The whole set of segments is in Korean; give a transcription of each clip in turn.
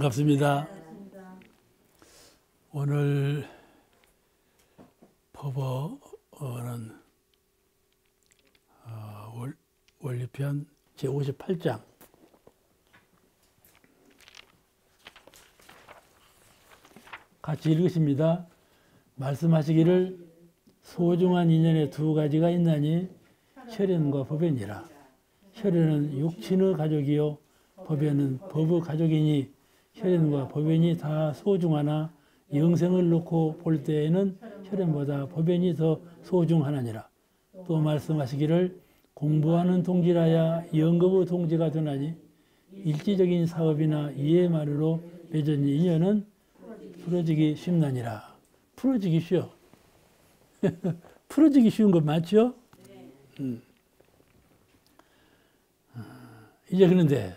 반갑습니다. 오늘 법어는 원리편 제58장 같이 읽으십니다. 말씀하시기를 소중한 인연의 두 가지가 있나니 혈연과 법연이라. 혈연은 육친의 가족이요 법연은 법의 가족이니 혈연과 법연이 다 소중하나 영생을 놓고 볼 때에는 혈연보다 법연이 더 소중하나니라. 또 말씀하시기를 공부하는 동지라야 연급의 동지가 되나니 일지적인 사업이나 이해만으로 맺은 인연은 풀어지기 쉽나니라. 풀어지기 쉬워. 풀어지기 쉬운 것 맞죠? 이제 그런데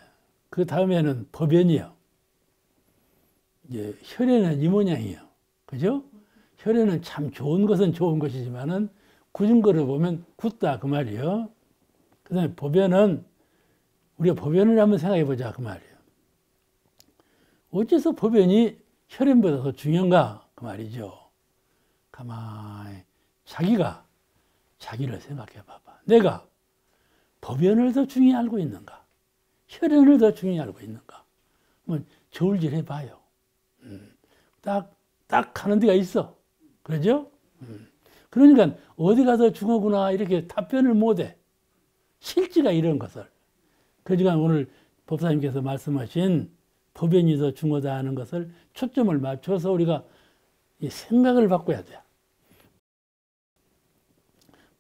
그 다음에는 법연이요. 이제 혈연은 이 모양이에요. 그죠? 혈연은 참 좋은 것은 좋은 것이지만은 굳은 거를 보면 굳다 그 말이에요. 그 다음에 법연은 우리가 법연을 한번 생각해 보자 그 말이에요. 어째서 법연이 혈연보다 더 중요한가 그 말이죠. 가만히 자기가 자기를 생각해 봐봐. 내가 법연을 더 중요히 알고 있는가? 혈연을 더 중요히 알고 있는가? 뭐 저울질 해봐요. 딱 하는 데가 있어. 그러죠? 그러니까 어디가 더 중요하구나 이렇게 답변을 못해. 실지가 이런 것을. 그러니까 오늘 법사님께서 말씀하신 법연이 더 중요하다 하는 것을 초점을 맞춰서 우리가 이 생각을 바꿔야 돼.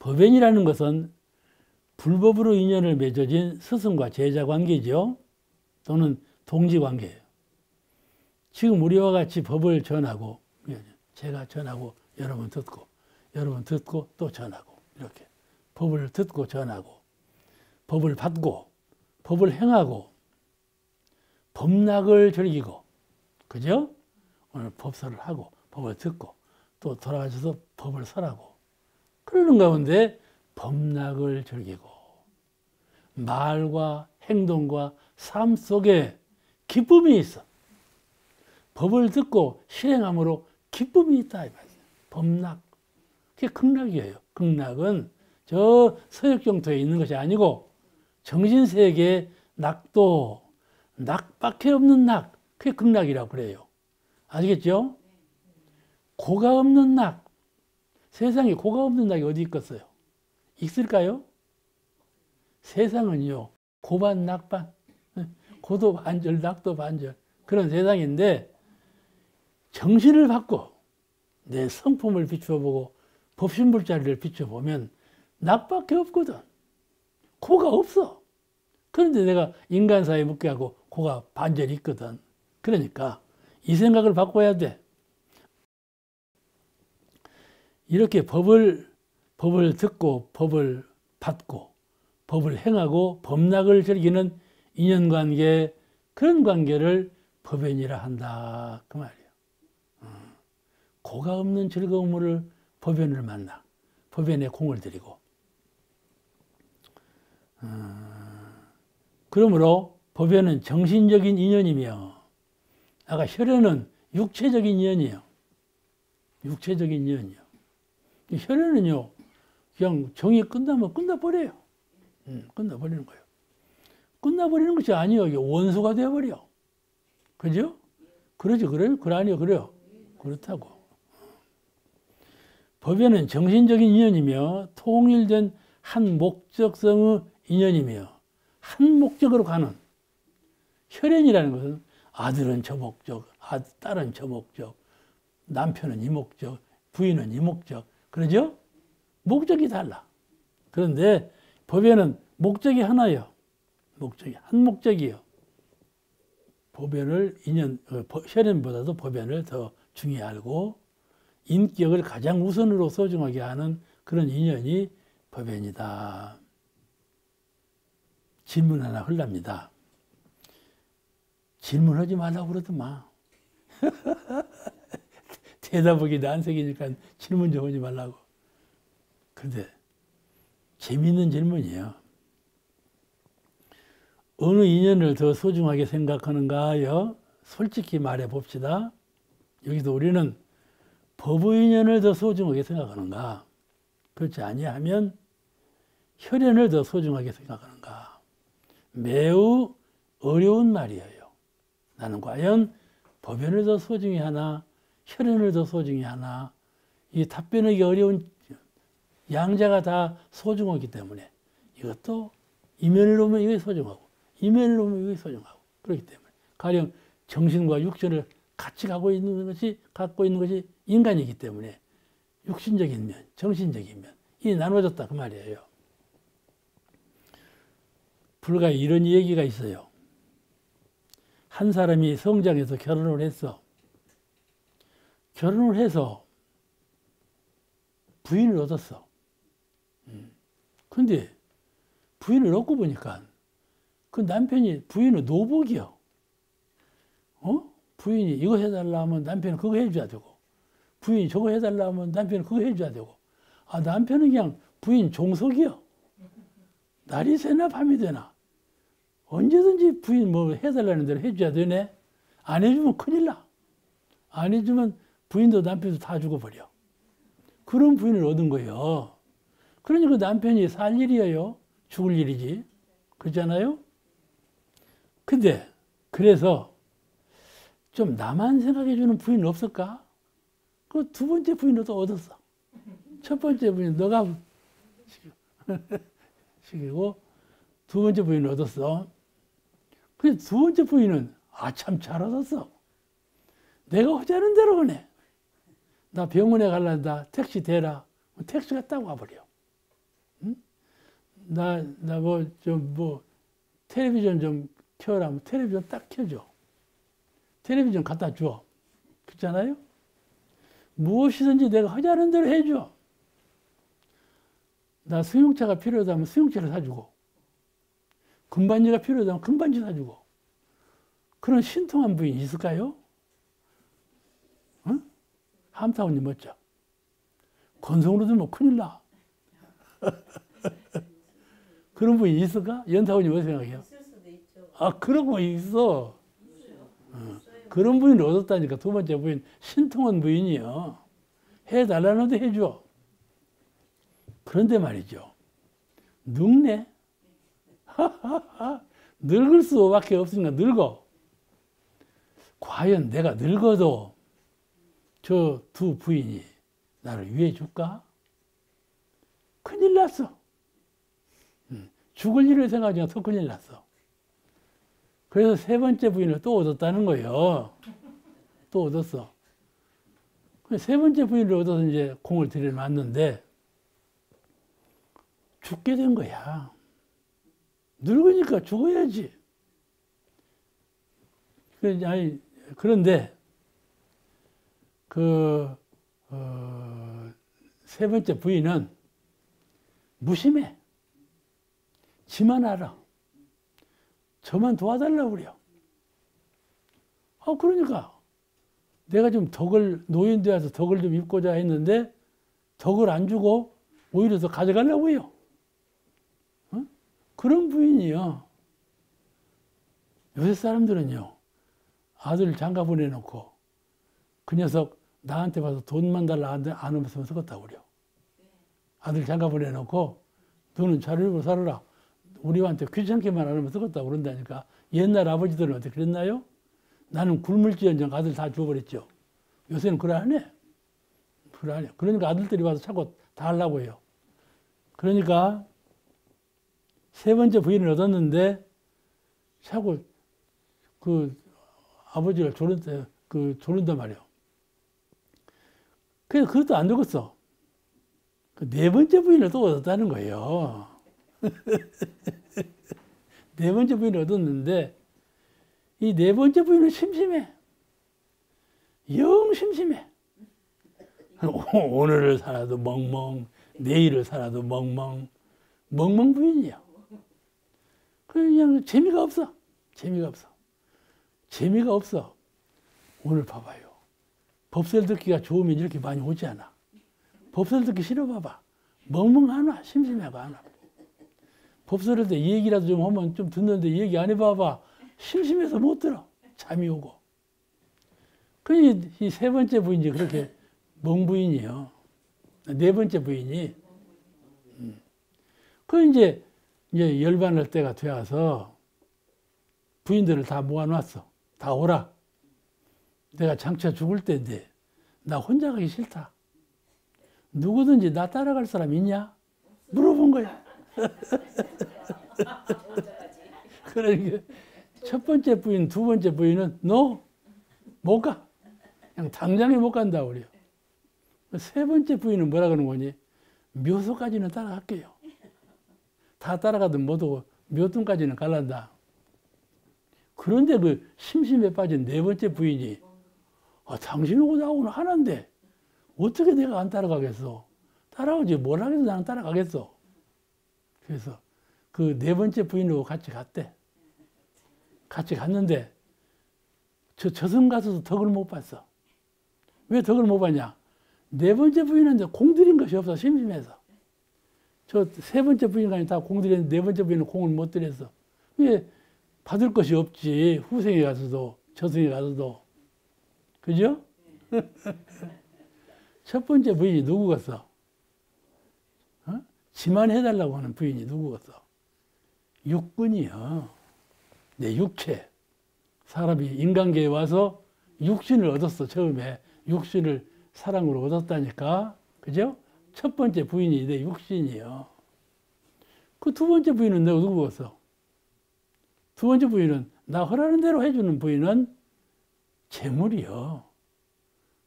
법연이라는 것은 불법으로 인연을 맺어진 스승과 제자 관계죠. 또는 동지 관계예요. 지금 우리와 같이 법을 전하고 제가 전하고 여러분 듣고 또 전하고 이렇게 법을 듣고 전하고 법을 받고 법을 행하고 법락을 즐기고 그죠? 오늘 법설을 하고 법을 듣고 또 돌아가셔서 법을 설하고 그러는 가운데 법락을 즐기고 말과 행동과 삶 속에 기쁨이 있어. 법을 듣고 실행함으로 기쁨이 있다. 이 말이에요. 법락. 그게 극락이에요. 극락은 저 서역정토에 있는 것이 아니고 정신세계의 낙도, 낙밖에 없는 낙. 그게 극락이라고 그래요. 아시겠죠? 고가 없는 낙. 세상에 고가 없는 낙이 어디 있겠어요? 있을까요? 세상은요, 고반, 낙반, 고도 반절, 낙도 반절 그런 세상인데 정신을 받고 내 성품을 비춰보고 법신불자리를 비춰보면 낙밖에 없거든. 고가 없어. 그런데 내가 인간사에 묻게 하고 고가 반절이 있거든. 그러니까 이 생각을 바꿔야 돼. 이렇게 법을 듣고 법을 받고 법을 행하고 법락을 즐기는 인연관계 그런 관계를 법연이라 한다 그 말이에요. 고가 없는 즐거움을 법연을 만나 법연에 공을 들이고 그러므로 법연은 정신적인 인연이며 아까 혈연은 육체적인 인연이에요. 육체적인 인연이요. 혈연은요 그냥 정이 끝나면 끝나버려요. 끝나버리는 거예요. 끝나버리는 것이 아니에요. 이게 원수가 되어버려. 그죠? 그러죠. 그래요? 그러니요. 그래요. 그렇다고. 법연은 정신적인 인연이며 통일된 한 목적성의 인연이며 한 목적으로 가는 혈연이라는 것은 아들은 저 목적, 딸은 저 목적, 남편은 이 목적, 부인은 이 목적. 그러죠? 목적이 달라. 그런데 법연은 목적이 하나예요. 목적이 한 목적이에요. 법연을 혈연보다도 법연을 더 중요히 알고 인격을 가장 우선으로 소중하게 하는 그런 인연이 법연이다. 질문 하나 흘랍니다. 질문하지 말라고 그러더만. 대답하기 난색이니까 질문 좀 하지 말라고. 그런데 재미있는 질문이에요. 어느 인연을 더 소중하게 생각하는가요? 솔직히 말해 봅시다. 여기서 우리는 법의 인연을 더 소중하게 생각하는가? 그렇지 아니하면 혈연을 더 소중하게 생각하는가? 매우 어려운 말이에요. 나는 과연 법연을 더 소중히 하나, 혈연을 더 소중히 하나? 이 답변하기 어려운 양자가 다 소중하기 때문에 이것도 이면을 놓으면 이게 소중하고 이면을 놓으면 이게 소중하고 그렇기 때문에 가령 정신과 육신을 같이 갖고 있는 것이 인간이기 때문에 육신적인 면, 정신적인 면, 이 나눠졌다 그 말이에요. 불과 이런 얘기가 있어요. 한 사람이 성장해서 결혼을 했어. 결혼을 해서 부인을 얻었어. 근데 부인을 얻고 보니까 그 남편이 부인은 노복이요. 부인이 이거 해달라 하면 남편은 그거 해줘야 되고, 부인이 저거 해달라 하면 남편은 그거 해줘야 되고, 아, 남편은 그냥 부인 종속이요. 날이 새나 밤이 되나. 언제든지 부인 뭐 해달라는 대로 해줘야 되네. 안 해주면 큰일 나. 안 해주면 부인도 남편도 다 죽어버려. 그런 부인을 얻은 거예요. 그러니까 그 남편이 살 일이에요. 죽을 일이지. 그렇잖아요? 근데, 그래서 좀 나만 생각해주는 부인 없을까? 그 두 번째 부인을 또 얻었어. 첫 번째 부인 너가 시키고 두 번째 부인을 얻었어. 근데 두 번째 부인은 참 잘 얻었어. 내가 하자는 대로 하네. 나 병원에 갈란다. 택시 대라. 택시가 딱 와버려. 응? 텔레비전 좀 켜라. 텔레비전 딱 켜줘. 텔레비전 갖다 줘. 그렇잖아요? 무엇이든지 내가 하자는 대로 해줘. 나 승용차가 필요하다면 승용차를 사주고, 금반지가 필요하다면 금반지 사주고, 그런 신통한 부인이 있을까요? 응? 함타운님 멋져. 건성으로 들면 큰일 나. 그런 부인이 있을까? 연타운님 어떻게 생각해요? 있을 수도 있죠. 아, 그런 거 있어. 그런 부인을 얻었다니까. 두 번째 부인, 신통한 부인이요. 해달라는데 해줘. 그런데 말이죠. 늙네. 늙을 수밖에 없으니까 늙어. 과연 내가 늙어도 저 두 부인이 나를 위해 줄까? 큰일 났어. 죽을 일을 생각하니까 더 큰일 났어. 그래서 세 번째 부인을 또 얻었다는 거예요. 또 얻었어. 세 번째 부인을 얻어서 이제 공을 들여놨는데 죽게 된 거야. 늙으니까 죽어야지. 그런데 세 번째 부인은 무심해. 지만 알아. 저만 도와달라고 그래요. 그러니까 내가 좀 노인 되어서 덕을 좀 입고자 했는데 덕을 안 주고 오히려 더 가져가려고 해요. 그런 부인이요. 요새 사람들은요, 아들 장가 보내놓고 그 녀석 나한테 와서 돈만 달라 안 하면 썩었다고 그래요. 아들 장가 보내놓고 너는 잘 일고 살아라. 우리한테 귀찮게만 안 하면 썩었다고 그런다니까. 옛날 아버지들은 어떻게 그랬나요? 나는 굶을지언정 아들 다 주워버렸죠. 요새는 그래 안 해. 그래 안 해. 그러니까 아들들이 와서 자꾸 다 하려고 해요. 그러니까 세 번째 부인을 얻었는데 자꾸 그 아버지가 조른단 말이에요. 그래서 그것도 안 되겠어. 그 네 번째 부인을 또 얻었다는 거예요. 네 번째 부인을 얻었는데 이 네 번째 부인은 심심해. 영 심심해. 오늘을 살아도 멍멍, 내일을 살아도 멍멍, 멍멍 부인이야. 그냥 재미가 없어. 재미가 없어. 재미가 없어. 오늘 봐봐요. 법설 듣기가 좋으면 이렇게 많이 오지 않아. 법설 듣기 싫어 봐봐. 멍멍하나, 심심해가 안 와. 법설할 때 얘기라도 좀 하면 좀 듣는데 얘기 안 해봐봐. 심심해서 못 들어. 잠이 오고. 이 세 번째 부인이 그렇게 멍 부인이요. 네 번째 부인이. 이제 열반할 때가 되어서 부인들을 다 모아놨어. 다 오라. 내가 장차 죽을 때인데 나 혼자 가기 싫다. 누구든지 나 따라갈 사람 있냐? 물어본 거야. 그러니까 첫 번째 부인, 두 번째 부인은 너 못 가. 그냥 당장에 못 간다 그래요. 세 번째 부인은 뭐라 그러는 거니? 묘소까지는 따라갈게요. 다 따라가도 못 오고 묘등까지는 갈란다. 그런데 그 심심에 빠진 네 번째 부인이 당신하고 나하고는 하나인데 어떻게 내가 안 따라가겠어? 따라오지 뭘 하겠어? 나는 따라가겠어. 그래서 그 네 번째 부인하고 같이 갔대. 같이 갔는데 저승 가서도 덕을 못 봤어. 왜 덕을 못 봤냐? 네 번째 부인은 공 들인 것이 없어. 심심해서. 저 세 번째 부인까지 다 공 들였는데 네 번째 부인은 공을 못 들였어. 왜 받을 것이 없지. 후생에 가서도 저승에 가서도. 그죠? 첫 번째 부인이 누구겠어? 지만 해달라고 하는 부인이 누구겠어? 육군이요. 내 육체. 사람이 인간계에 와서 육신을 얻었어. 처음에 육신을 사랑으로 얻었다니까. 그죠? 첫 번째 부인이 내 육신이요. 그 두 번째 부인은 내가 누구겠어? 두 번째 부인은 나 허라는 대로 해주는 부인은 재물이요.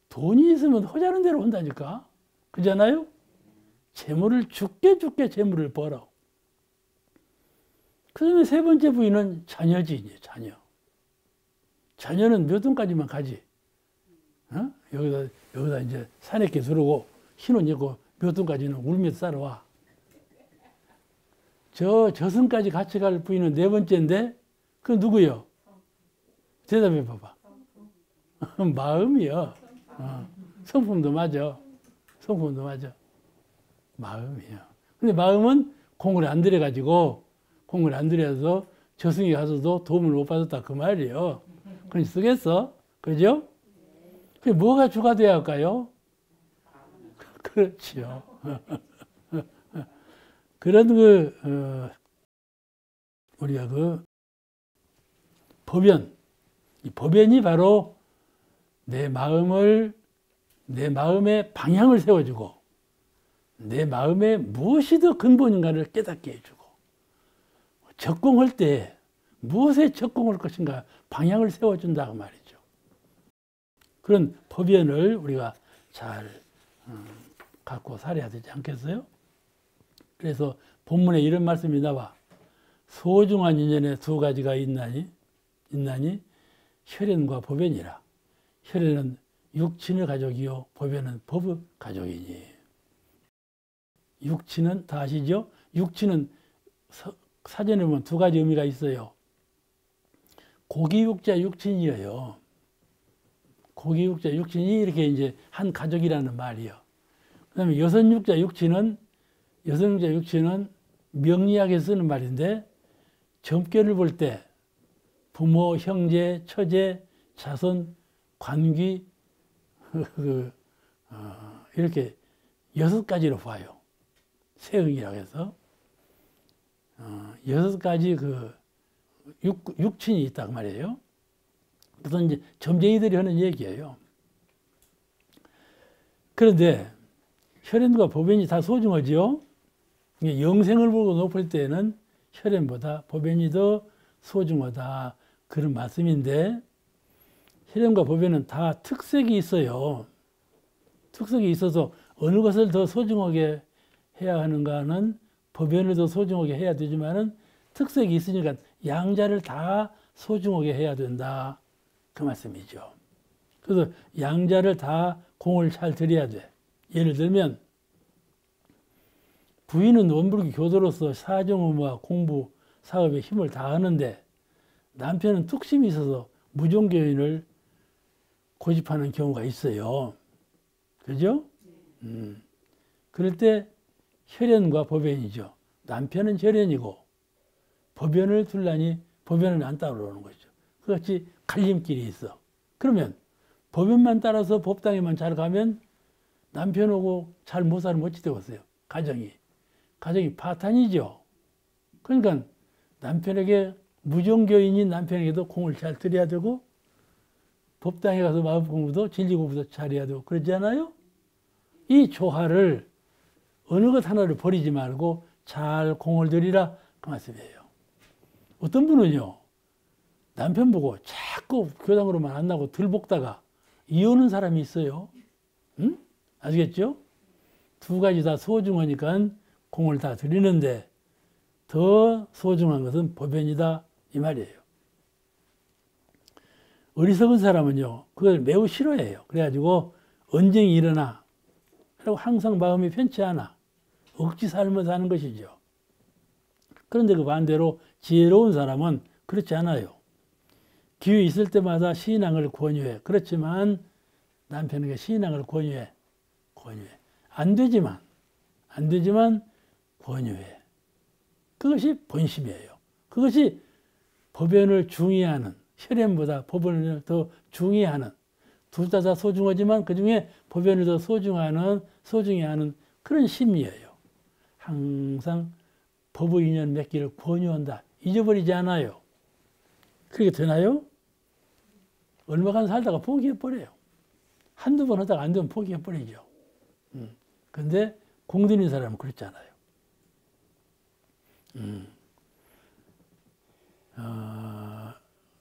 돈이 있으면 허자는 대로 한다니까. 그잖아요? 재물을 죽게 재물을 벌어. 그 다음에 세 번째 부인은 자녀지, 자녀. 자녀는 몇 돈까지만 가지. 여기다 이제 사내께 들어오고 신혼 입고 몇 돈까지는 울면서 살아와. 저승까지 같이 갈 부인은 네 번째인데, 그건 누구요? 대답해 봐봐. 마음이요. 성품도 맞아. 성품도 맞아. 마음이요. 근데 마음은 공을 안 들여가지고, 공을 안 들여서 저승에 가서도 도움을 못 받았다. 그 말이에요. 그럼 쓰겠어? 그죠? 그게 뭐가 주가 돼야 할까요? 그렇지요. 그런 우리가 법연. 이 법연이 바로 내 마음의 방향을 세워주고, 내 마음에 무엇이 더 근본인가를 깨닫게 해주고, 적공할 때 무엇에 적공할 것인가 방향을 세워준다 그 말이죠. 그런 법연을 우리가 잘 갖고 살아야 되지 않겠어요? 그래서 본문에 이런 말씀이 나와. 소중한 인연에 두 가지가 있나니 혈연과 법연이라. 혈연은 육친의 가족이요 법연은 법의 가족이니. 육친은 다 아시죠? 육친은 사전에 보면 두 가지 의미가 있어요. 고기육자 육친이에요. 고기육자 육친이 이렇게 이제 한 가족이라는 말이요. 그 다음에 여선육자 육친은 명리학에 쓰는 말인데, 점괘를 볼 때 부모, 형제, 처제, 자손, 관귀 이렇게 6가지로 봐요. 세응이라고 해서 6가지 육친이 있다고 말이에요. 그래서 이제 점쟁이들이 하는 얘기예요. 그런데 혈연과 법연이 다 소중하지요. 영생을 보고 높을 때는 혈연보다 법연이 더 소중하다, 그런 말씀인데, 혈연과 법연은 다 특색이 있어요. 특색이 있어서 어느 것을 더 소중하게 해야 하는가는 법연을 더 소중하게 해야 되지만은 특색이 있으니까 양자를 다 소중하게 해야 된다, 그 말씀이죠. 그래서 양자를 다 공을 잘 들여야 돼. 예를 들면 부인은 원불교 교도로서 사정의무와 공부, 사업에 힘을 다하는데 남편은 뚝심이 있어서 무종교인을 고집하는 경우가 있어요. 그죠? 그럴 때 혈연과 법연이죠. 남편은 혈연이고 법연을 둘라니 법연은 안 따라오는 거죠. 그같이 갈림길이 있어. 그러면 법연만 따라서 법당에만 잘 가면 남편하고 잘 못 살면 어찌 되겠어요? 가정이 파탄이죠. 그러니까 남편에게 무종교인인 남편에게도 공을 잘 들여야 되고 법당에 가서 마음 공부도 진리 공부도 잘해야 되고 그러지 않아요? 이 조화를 어느 것 하나를 버리지 말고 잘 공을 들이라 그 말씀이에요. 어떤 분은요, 남편 보고 자꾸 교당으로만 안 나고 들볶다가 이혼한 사람이 있어요. 응? 아시겠죠? 두 가지 다 소중하니까 공을 다 드리는데 더 소중한 것은 법연이다 이 말이에요. 어리석은 사람은요, 그걸 매우 싫어해요. 그래가지고 언쟁이 일어나. 그리고 항상 마음이 편치 않아. 억지 삶을 사는 것이죠. 그런데 그 반대로 지혜로운 사람은 그렇지 않아요. 기회 있을 때마다 신앙을 권유해. 그렇지만 남편에게 신앙을 권유해. 안 되지만 권유해. 그것이 본심이에요. 그것이 법연을 중요하는, 혈연보다 법연을 더 중요하는, 둘 다 소중하지만 그 중에 법연을 더 소중히 하는 그런 심리예요. 항상 법의 인연 맺기를 권유한다. 잊어버리지 않아요. 그렇게 되나요? 얼마간 살다가 포기해버려요. 한두 번 하다가 안 되면 포기해버리죠. 근데 공들인 사람은 그렇지 않아요.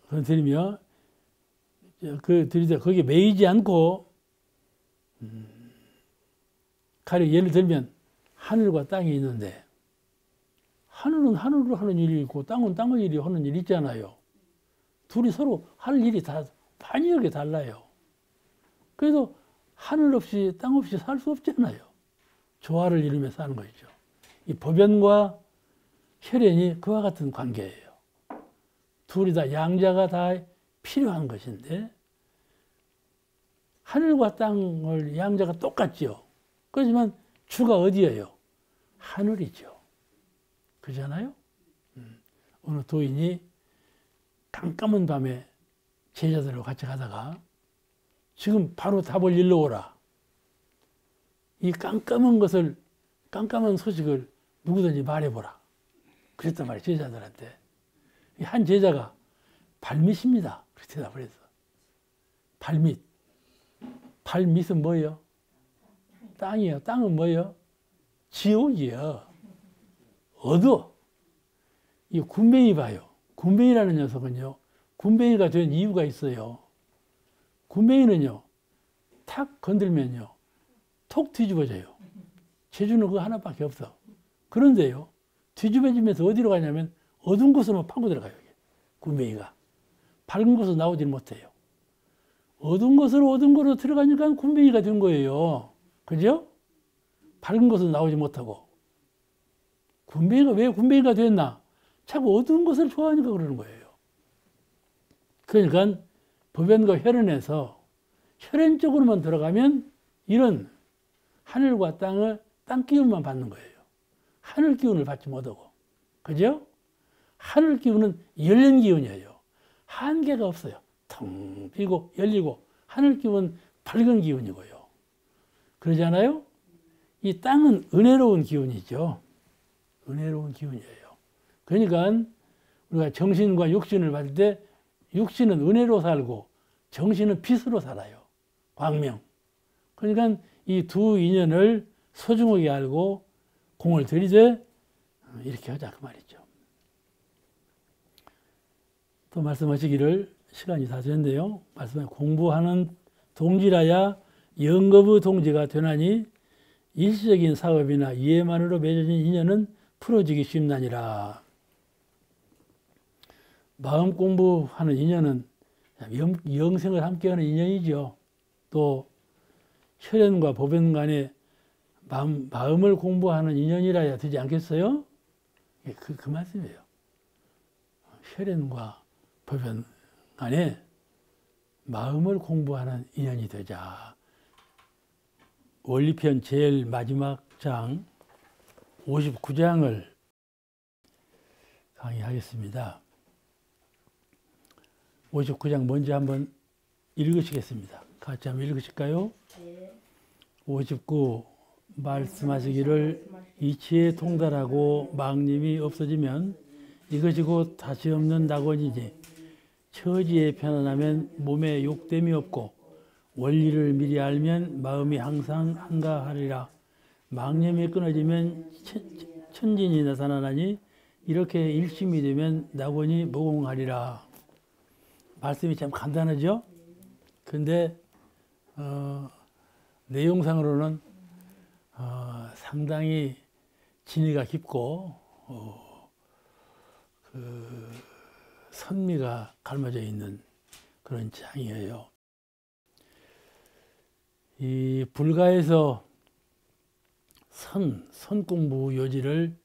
그런 드리며, 거기에 매이지 않고, 가령 예를 들면, 하늘과 땅이 있는데, 하늘은 하늘로 하는 일이 있고, 땅은 땅의 일이 하는 일이 있잖아요. 둘이 서로 할 일이 다 반이하게 달라요. 그래서 하늘 없이 땅 없이 살 수 없잖아요. 조화를 이루며 사는 것이죠. 이 법연과 혈연이 그와 같은 관계예요. 둘이 다 양자가 다 필요한 것인데 하늘과 땅을 양자가 똑같죠. 그렇지만 주가 어디예요? 하늘이죠. 그렇잖아요? 어느 도인이 깜깜한 밤에 제자들하고 같이 가다가 지금 바로 답을 일러 오라. 이 깜깜한 소식을 누구든지 말해보라. 그랬단 말이에요, 제자들한테. 한 제자가 발밑입니다. 그렇게 대답을 했어. 발밑. 발밑은 뭐예요? 땅이요. 땅은 뭐예요? 지옥이요. 어두워. 이 군뱅이 봐요. 군뱅이라는 녀석은요, 군뱅이가 된 이유가 있어요. 군뱅이는요, 탁 건들면요, 톡 뒤집어져요. 재주는 그거 하나밖에 없어. 그런데요, 뒤집어지면서 어디로 가냐면 어두운 곳으로 파고 들어가요. 군뱅이가. 밝은 곳으로 나오질 못해요. 어두운 곳으로 들어가니까 군뱅이가 된 거예요. 그죠? 밝은 곳으로 나오지 못하고. 왜 군뱅이가 됐나? 자꾸 어두운 것을 좋아하니까 그러는 거예요. 그러니까 법연과 혈연에서 혈연 쪽으로만 들어가면 이런 하늘과 땅 기운만 받는 거예요. 하늘 기운을 받지 못하고. 그죠? 하늘 기운은 열린 기운이에요. 한계가 없어요. 텅 비고 열리고 하늘 기운은 밝은 기운이고요. 그러지 않아요? 이 땅은 은혜로운 기운이죠. 은혜로운 기운이에요. 그러니까 우리가 정신과 육신을 받을 때 육신은 은혜로 살고 정신은 빛으로 살아요. 광명. 그러니까 이 두 인연을 소중하게 알고 공을 들이되 이렇게 하자 그 말이죠. 또 말씀하시기를 시간이 다 됐는데요. 말씀에 공부하는 동지라야 영겁의 동지가 되나니 일시적인 사업이나 이해만으로 맺어진 인연은 풀어지기 쉽나니라. 마음 공부하는 인연은 영생을 함께하는 인연이죠. 또 혈연과 법연 간에 마음을 공부하는 인연이라야 되지 않겠어요? 그 말씀이에요. 혈연과 법연 간에 마음을 공부하는 인연이 되자. 원리편 제일 마지막 장 59장을 강의하겠습니다. 59장 먼저 한번 읽으시겠습니다. 같이 한번 읽으실까요? 59. 말씀하시기를 이치에 통달하고 망님이 없어지면 이것이 곧 다시 없는 낙원이지 처지에 편안하면 몸에 욕됨이 없고 원리를 미리 알면 마음이 항상 한가하리라. 망념이 끊어지면 천진이 나타나나니 이렇게 일심이 되면 낙원이 무공하리라. 말씀이 참 간단하죠? 근데 내용상으로는 상당히 진의가 깊고 그 선미가 갈라져 있는 그런 장이에요. 이 불가에서 선공부 요지를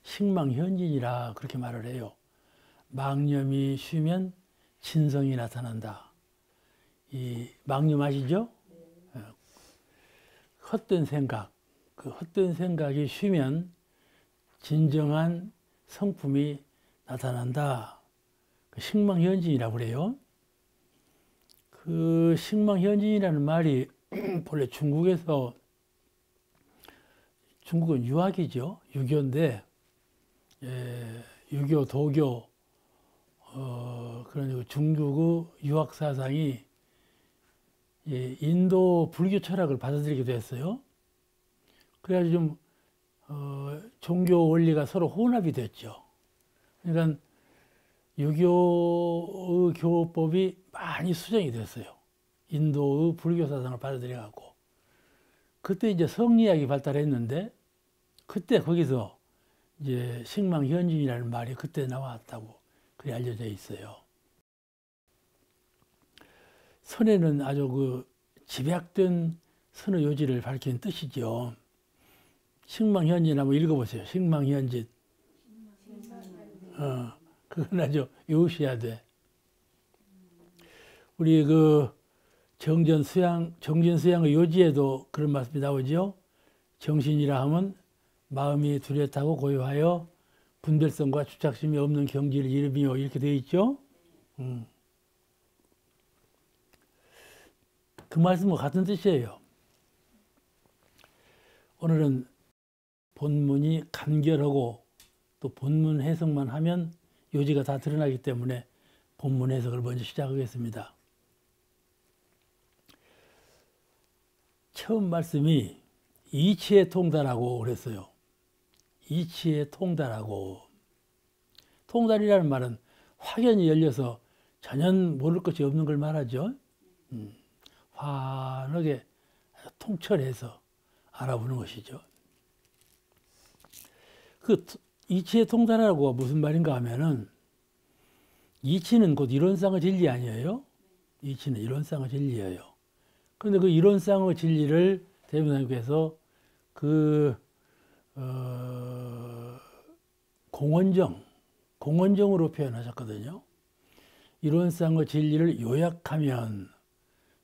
식망현진이라 그렇게 말을 해요. 망념이 쉬면 진성이 나타난다. 이 망념 아시죠? 헛된 생각, 그 헛된 생각이 쉬면 진정한 성품이 나타난다. 그 식망현진이라고 그래요. 그 식망현진이라는 말이 본래 중국은 유학이죠. 유교인데 유교, 도교 그런 중국의 유학 사상이 인도 불교 철학을 받아들이기도 했어요. 그래가지고 좀 종교 원리가 서로 혼합이 됐죠. 그러니까 유교의 교법이 많이 수정이 됐어요. 인도의 불교 사상을 받아들여갖고. 그때 이제 성리학이 발달했는데, 그때 거기서 이제 식망현진이라는 말이 그때 나왔다고 그게 알려져 있어요. 선에는 아주 그 집약된 선의 요지를 밝힌 뜻이죠. 식망현진 한번 읽어보세요. 식망현진. 그건 아주 외우셔야 돼. 우리 그 정전수양의 요지에도 그런 말씀이 나오죠. 정신이라 하면 마음이 뚜렷하고 고요하여 분별성과 주착심이 없는 경지를 이름이요. 이렇게 되어 있죠. 그 말씀과 같은 뜻이에요. 오늘은 본문이 간결하고 또 본문 해석만 하면 요지가 다 드러나기 때문에 본문 해석을 먼저 시작하겠습니다. 처음 말씀이 이치에 통달하고 그랬어요. 이치에 통달하고. 통달이라는 말은 확연히 열려서 전혀 모를 것이 없는 걸 말하죠. 환하게 통철해서 알아보는 것이죠. 그 이치에 통달하고 무슨 말인가 하면은 이치는 곧 이론상의 진리 아니에요? 이치는 이론상의 진리예요. 그런데 그 이론상의 진리를 대부분께서 공원정으로 표현하셨거든요. 이론상의 진리를 요약하면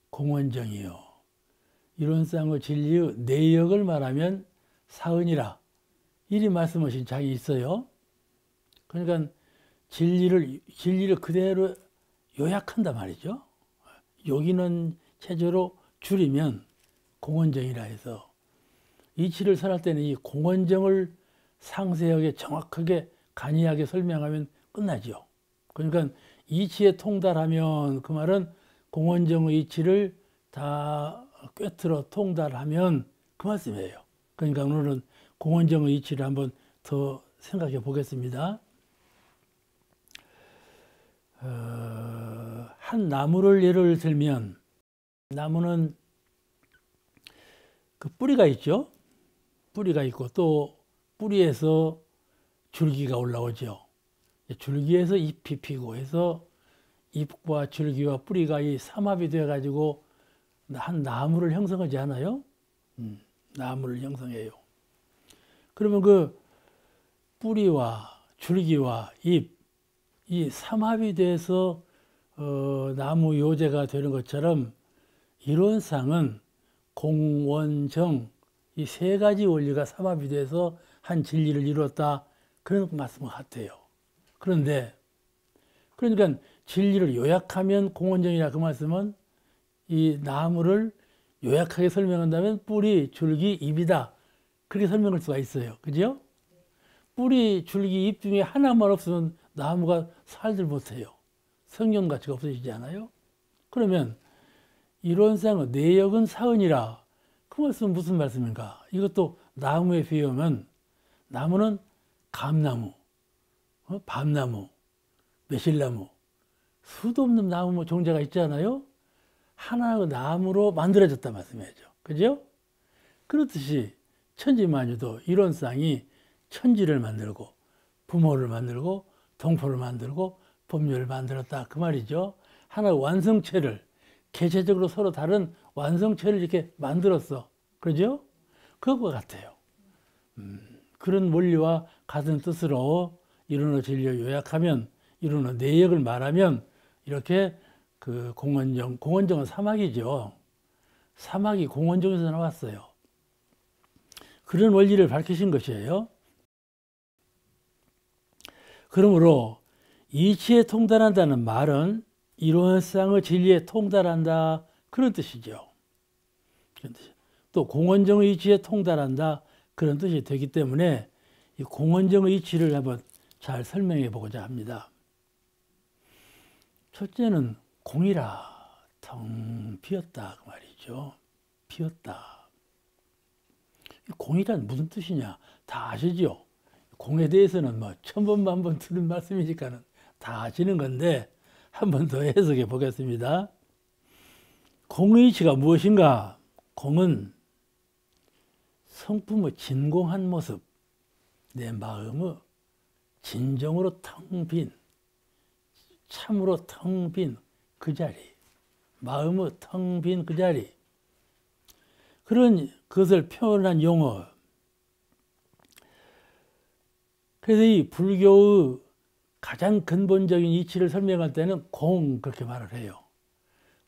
공원정이요. 이론상의 진리의 내역을 말하면 사은이라. 이리 말씀하신 장이 있어요. 그러니까 진리를 그대로 요약한단 말이죠. 여기는 체조로 줄이면 공원정이라 해서 이치를 설할 때는 이 공원정을 상세하게 정확하게 간이하게 설명하면 끝나죠. 그러니까 이치에 통달하면 그 말은 공원정의 이치를 다 꿰뚫어 통달하면 그 말씀이에요. 그러니까 오늘은 공원정의 이치를 한번 더 생각해 보겠습니다. 한 나무를 예를 들면 나무는 그 뿌리가 있죠. 뿌리가 있고 또 뿌리에서 줄기가 올라오죠. 줄기에서 잎이 피고 해서 잎과 줄기와 뿌리가 이 삼합이 되어 가지고 한 나무를 형성하지 않아요? 나무를 형성해요. 그러면 그 뿌리와 줄기와 잎, 이 삼합이 돼서 나무 요제가 되는 것처럼 이론상은 공원정 이 세 가지 원리가 삼합이 돼서 한 진리를 이뤘다 그런 말씀 같아요. 그런데 그러니까 진리를 요약하면 공원정이라 그 말씀은 이 나무를 요약하게 설명한다면 뿌리, 줄기, 잎이다. 그렇게 설명할 수가 있어요. 그죠? 뿌리, 줄기, 잎 중에 하나만 없으면 나무가 살들 못해요. 성경 가치가 없어지지 않아요? 그러면 이론상은 내역은 사은이라. 그 말씀은 무슨 말씀인가? 이것도 나무에 비유하면 나무는 감나무, 밤나무, 매실나무, 수도 없는 나무 종자가 있잖아요. 하나의 나무로 만들어졌다 말씀이죠. 그죠? 그렇듯이 천지만유도 이론상이 천지를 만들고 부모를 만들고 동포를 만들고 법률을 만들었다 그 말이죠. 하나의 완성체를 개체적으로 서로 다른 완성체를 이렇게 만들었어. 그죠? 그것과 같아요. 그런 원리와 같은 뜻으로 이론의 진리를 요약하면 이론의 내역을 말하면 이렇게 그 공원정은 사막이죠. 사막이 공원정에서 나왔어요. 그런 원리를 밝히신 것이에요. 그러므로 이치에 통달한다는 말은 이론상의 진리에 통달한다 그런 뜻이죠. 또 공원정의 이치에 통달한다 그런 뜻이 되기 때문에 이 공원정의 이치를 한번 잘 설명해 보고자 합니다. 첫째는 공이라 텅 비었다 그 말이죠. 비었다. 공이란 무슨 뜻이냐 다 아시죠? 공에 대해서는 뭐 천번 만번 들은 말씀이니까는 다 아시는 건데 한 번 더 해석해 보겠습니다. 공의 이치가 무엇인가? 공은 성품의 진공한 모습, 내 마음의 진정으로 텅 빈, 참으로 텅 빈 그 자리, 마음의 텅 빈 그 자리, 그런 것을 표현한 용어. 그래서 이 불교의 가장 근본적인 이치를 설명할 때는 공 그렇게 말을 해요.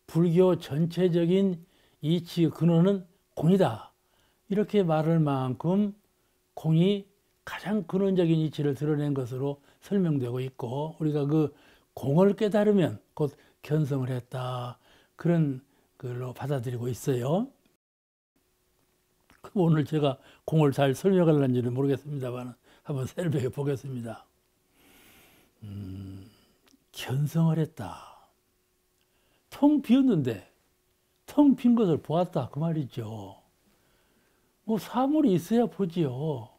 불교 전체적인 이치의 근원은 공이다. 이렇게 말할 만큼 공이 가장 근원적인 이치를 드러낸 것으로 설명되고 있고 우리가 그 공을 깨달으면 곧 견성을 했다. 그런 걸로 받아들이고 있어요. 오늘 제가 공을 잘 설명하려는지는 모르겠습니다만 한번 설명해 보겠습니다. 견성을 했다. 텅 비었는데 텅 빈 것을 보았다 그 말이죠. 뭐 사물이 있어야 보지요.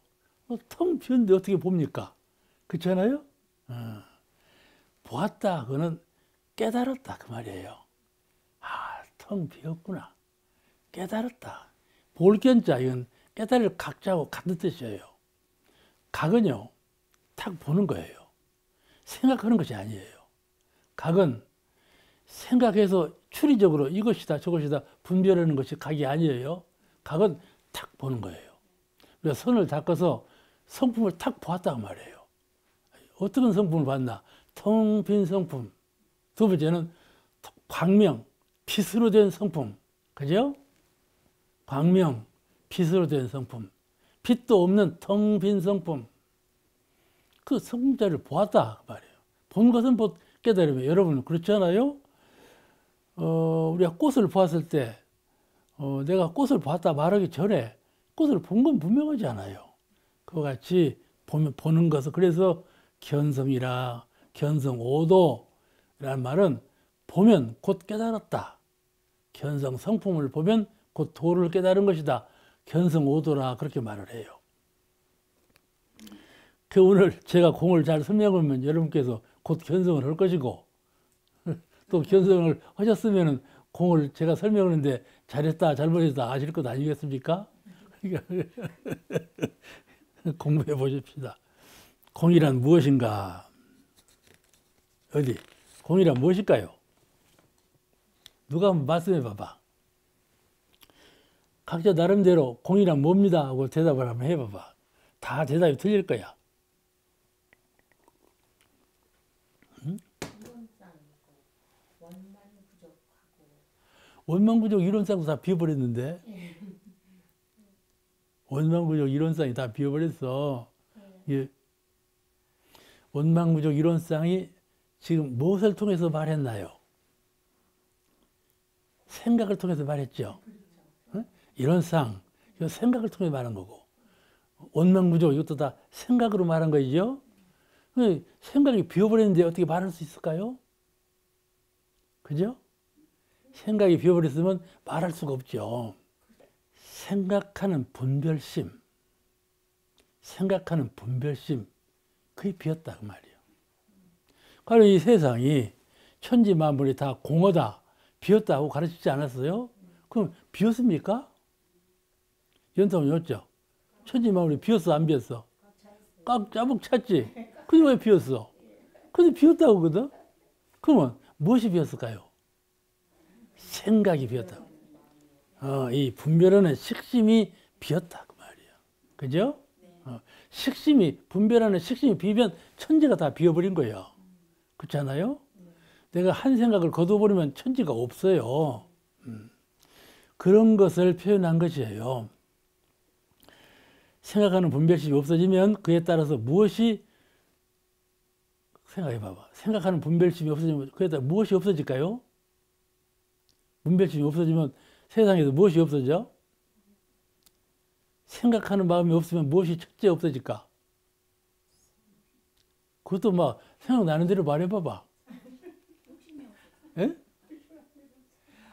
텅 비었는데 어떻게 봅니까? 그렇잖아요? 보았다 그거는 깨달았다 그 말이에요. 아, 텅 비었구나. 깨달았다. 볼견자 이건 깨달을 각자하고 같은 뜻이에요. 각은요 탁 보는 거예요. 생각하는 것이 아니에요. 각은 생각해서 추리적으로 이것이다 저것이다 분별하는 것이 각이 아니에요. 각은 탁 보는 거예요. 우리가 선을 닦아서 성품을 탁 보았다고 말이에요. 어떤 성품을 봤나? 텅 빈 성품. 두 번째는 광명, 빛으로 된 성품. 그죠? 광명, 빛으로 된 성품. 빛도 없는 텅 빈 성품. 그 성품자를 보았다 그 말이에요. 본 것은 깨달으면 여러분 그렇잖아요. 우리가 꽃을 보았을 때 내가 꽃을 봤다 말하기 전에 꽃을 본 건 분명하지 않아요. 그와 같이 보는 것은 그래서 견성이라 견성 오도라는 말은 보면 곧 깨달았다. 견성 성품을 보면 곧 도를 깨달은 것이다. 견성 오도라 그렇게 말을 해요. 그 오늘 제가 공을 잘 설명하면 여러분께서 곧 견성을 할 것이고 또 견성을 하셨으면 공을 제가 설명하는데 잘했다 잘못했다 아실 것 아니겠습니까? 그러니까 공부해 보십시다. 공이란 무엇인가? 어디? 공이란 무엇일까요? 누가 한번 말씀해 봐봐. 각자 나름대로 공이란 뭡니다 하고 대답을 한번 해봐봐. 다 대답이 틀릴 거야. 원망부족 이론상도 다 비워버렸는데 원망부족 이론상이 다 비워버렸어. 예. 원망부족 이론상이 지금 무엇을 통해서 말했나요? 생각을 통해서 말했죠. 어? 이론상 이거 생각을 통해 말한 거고 원망부족 이것도 다 생각으로 말한 거죠. 생각이 비어버렸는데 어떻게 말할 수 있을까요? 그죠? 생각이 비어버렸으면 말할 수가 없죠. 생각하는 분별심, 그게 비었다 그 말이에요. 그럼 이 세상이 천지 만물이 다 공허다, 비었다고 가르치지 않았어요? 그럼 비었습니까? 연상은 였죠. 천지 만물이 비었어, 안 비었어? 꽉 짜복 찼지. 근데 왜 비었어? 근데 비었다고 그거든? 그러면 무엇이 비었을까요? 생각이 비었다. 이 분별하는 식심이 비었다 그 말이에요. 그죠? 분별하는 식심이 비면 천지가 다 비어버린 거예요. 그렇잖아요? 내가 한 생각을 거둬버리면 천지가 없어요. 그런 것을 표현한 것이에요. 생각하는 분별심이 없어지면 그에 따라서 무엇이 생각해봐봐. 생각하는 분별심이 없어지면 그에 따라 무엇이 없어질까요? 분별심이 없어지면 세상에서 무엇이 없어져? 생각하는 마음이 없으면 무엇이 첫째 없어질까? 그것도 막 생각나는 대로 말해봐봐. 예?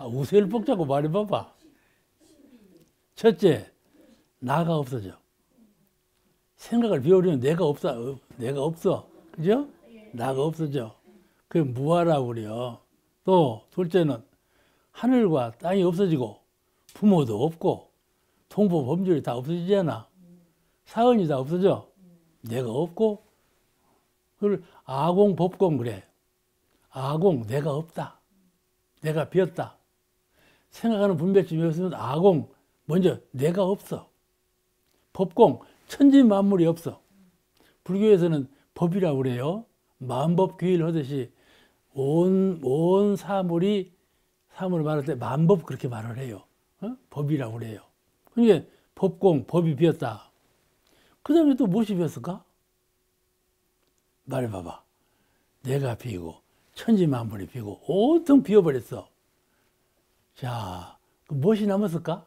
우세를 뽑자고 말해봐봐. 첫째, 나가 없어져. 생각을 비워버리면 내가 없어. 그죠? 나가 없어져. 그게 무아라고 그래요. 또, 둘째는 하늘과 땅이 없어지고, 부모도 없고, 통보 범죄이 다 없어지잖아. 사언이 다 없어져. 내가 없고, 그걸 아공, 법공 그래. 아공, 내가 없다. 내가 비었다. 생각하는 분별심이 없으면 아공, 먼저 내가 없어. 법공, 천지 만물이 없어. 불교에서는 법이라고 그래요. 만법 귀의를 하듯이 온 사물을 말할 때 만법 그렇게 말을 해요. 법이라고 그래요. 그러니까 법공, 법이 비었다. 그 다음에 또 무엇이 비었을까? 말해봐봐. 내가 비고 천지 만물이 비고 온통 비어버렸어. 자, 무엇이 남았을까?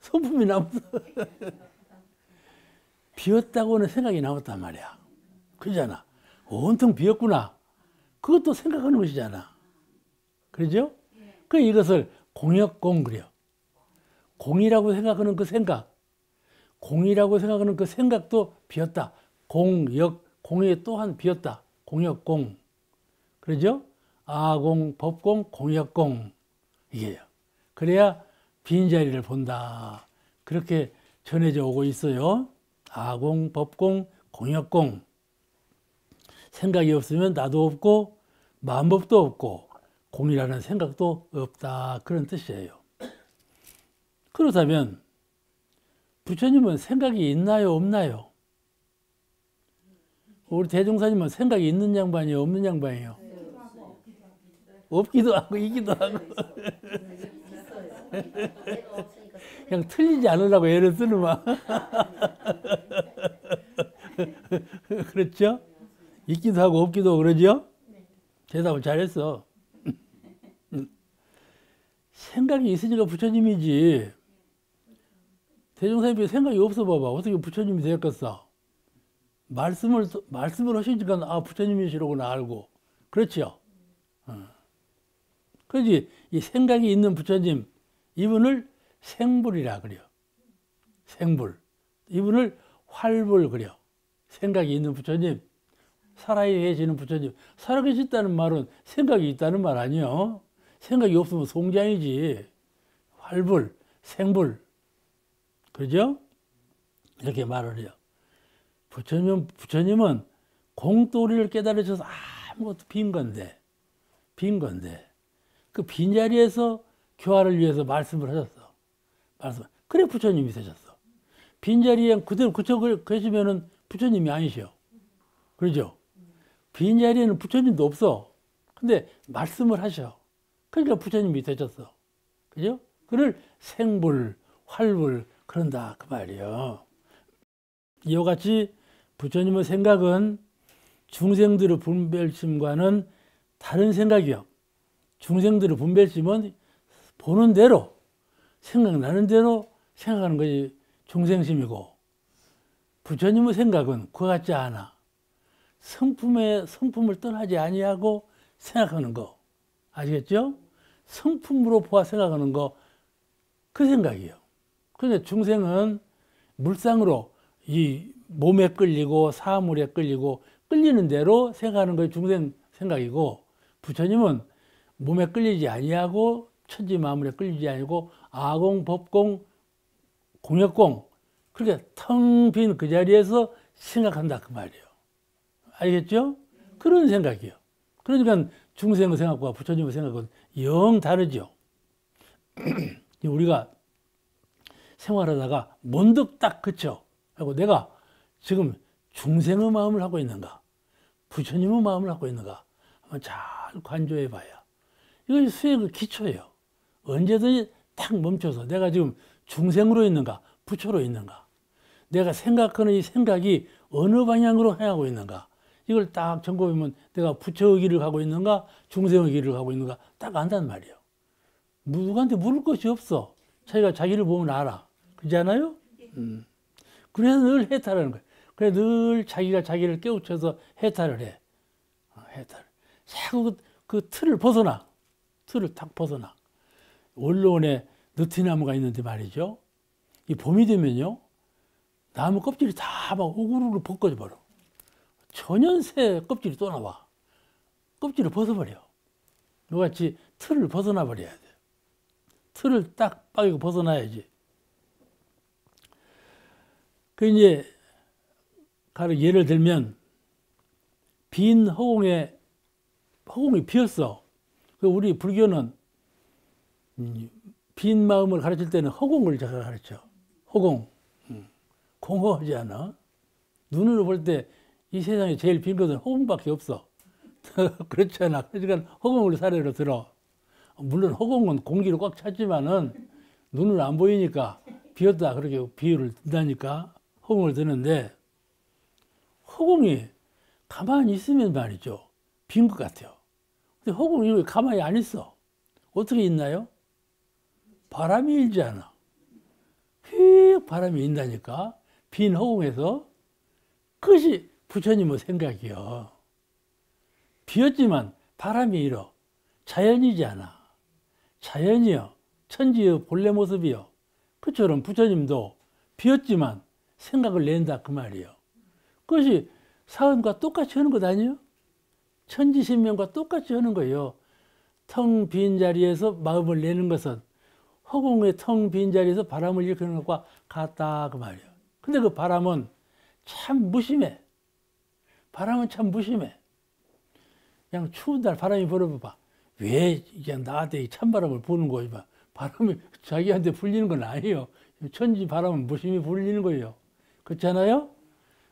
성품이 남았어. 비었다고는 생각이 남았단 말이야. 그러잖아. 온통 비었구나. 그것도 생각하는 것이잖아. 그러죠? 그 이것을 공역공 그래요. 공이라고 생각하는 그 생각. 공이라고 생각하는 그 생각도 비었다. 공이 또한 비었다. 공역공. 그러죠? 아공, 법공, 공역공. 이게요. 그래야 빈자리를 본다. 그렇게 전해져 오고 있어요. 아공, 법공, 공역공. 생각이 없으면 나도 없고 만법도 없고 공이라는 생각도 없다. 그런 뜻이에요. 그렇다면 부처님은 생각이 있나요? 없나요? 우리 대종사님은 생각이 있는 양반이에요? 없는 양반이에요? 없기도 하고 있기도 하고 그냥 틀리지 않으려고 애를 쓰는 막 그렇죠? 있기도 하고 없기도 하고 그러죠? 대답을 잘했어. 생각이 있으니까 부처님이지. 대종사님이 생각이 없어 봐봐. 어떻게 부처님이 되었겠어? 말씀을 하시니까 부처님이시라고는 알고. 그렇죠? 그렇지. 이 생각이 있는 부처님, 이분을 생불이라 그래요. 생불. 이분을 활불 그래요. 생각이 있는 부처님, 살아계시는 부처님. 살아계셨다는 말은 생각이 있다는 말 아니에요. 생각이 없으면 송장이지. 활불, 생불. 그죠? 이렇게 말을 해요. 부처님은 공도리를 깨달으셔서 아무것도 빈 건데, 그 빈자리에서 교화를 위해서 말씀을 하셨어. 그래 부처님이 되셨어. 빈자리에 그대로 그쳐 계시면은 부처님이 아니셔. 그러죠? 빈자리에는 부처님도 없어. 근데 말씀을 하셔. 그러니까 부처님이 되셨어. 그죠? 그를 생불, 활불, 그런다. 그 말이에요. 이와 같이 부처님의 생각은 중생들의 분별심과는 다른 생각이요. 중생들의 분별심은 보는 대로, 생각나는 대로 생각하는 것이 중생심이고, 부처님의 생각은 그와 같지 않아. 성품을 떠나지 아니하고 생각하는 거. 아시겠죠? 성품으로 보아 생각하는 거, 그 생각이에요. 그런데 중생은 물상으로 이 몸에 끌리고 사물에 끌리고 끌리는 대로 생각하는 것이 중생 생각이고, 부처님은 몸에 끌리지 아니하고 천지 만물에 끌리지 아니고 아공, 법공, 공역공, 그렇게 텅 빈 그 자리에서 생각한다 그 말이에요. 알겠죠? 그런 생각이에요. 그러니까 중생의 생각과 부처님의 생각은 영 다르죠. 우리가 생활하다가 문득 딱 그쳐. 하고 내가 지금 중생의 마음을 하고 있는가, 부처님의 마음을 하고 있는가 한번 잘 관조해 봐야. 이것이 수행의 기초예요. 언제든지 딱 멈춰서 내가 지금 중생으로 있는가, 부처로 있는가, 내가 생각하는 이 생각이 어느 방향으로 향하고 있는가, 이걸 딱 점검하면 내가 부처의 길을 가고 있는가, 중생의 길을 가고 있는가 딱 안단 말이에요. 누구한테 물을 것이 없어. 자기가 자기를 보면 알아. 그렇지 않아요? 그래서 늘 해탈하는 거예요. 그래 늘 자기가 자기를 깨우쳐서 해탈을 해. 해탈. 자꾸 그 틀을 벗어나. 틀을 탁 벗어나. 원로원에 느티나무가 있는데 말이죠. 이 봄이 되면요, 나무 껍질이 다 막 우글우글 벗겨져 버려. 천연새 껍질이 또 나와. 껍질을 벗어버려. 이같이 틀을 벗어나 버려야 돼. 틀을 딱 빠지고 벗어나야지. 그 이제 예를 들면 빈 허공이 비었어. 그 우리 불교는 빈 마음을 가르칠 때는 허공을 잘 가르쳐. 허공. 공허하지 않아? 눈으로 볼 때 이 세상에 제일 빈 것은 허공밖에 없어. 그렇잖아. 그러니까 허공을 사례로 들어. 물론 허공은 공기를 꽉 찼지만은 눈으로 안 보이니까 비었다 그렇게 비유를 든다니까 허공을 드는데, 허공이 가만히 있으면 말이죠, 빈 것 같아요. 근데 허공이 가만히 안 있어. 어떻게 있나요? 바람이 일지 않아. 휙 바람이 인다니까. 빈 허공에서. 그것이 부처님의 생각이요. 비었지만 바람이 일어. 자연이지 않아. 자연이요. 천지의 본래 모습이요. 그처럼 부처님도 비었지만 생각을 낸다 그 말이에요. 그것이 사은과 똑같이 하는 것 아니에요? 천지신명과 똑같이 하는 거예요. 텅 빈 자리에서 마음을 내는 것은 허공의 텅 빈 자리에서 바람을 일으키는 것과 같다 그 말이에요. 근데 그 바람은 참 무심해. 바람은 참 무심해. 그냥 추운 날 바람이 불어봐. 왜 그냥 나한테 찬바람을 부는 거지? 바람이 자기한테 불리는 건 아니에요. 천지 바람은 무심히 불리는 거예요. 그렇잖아요?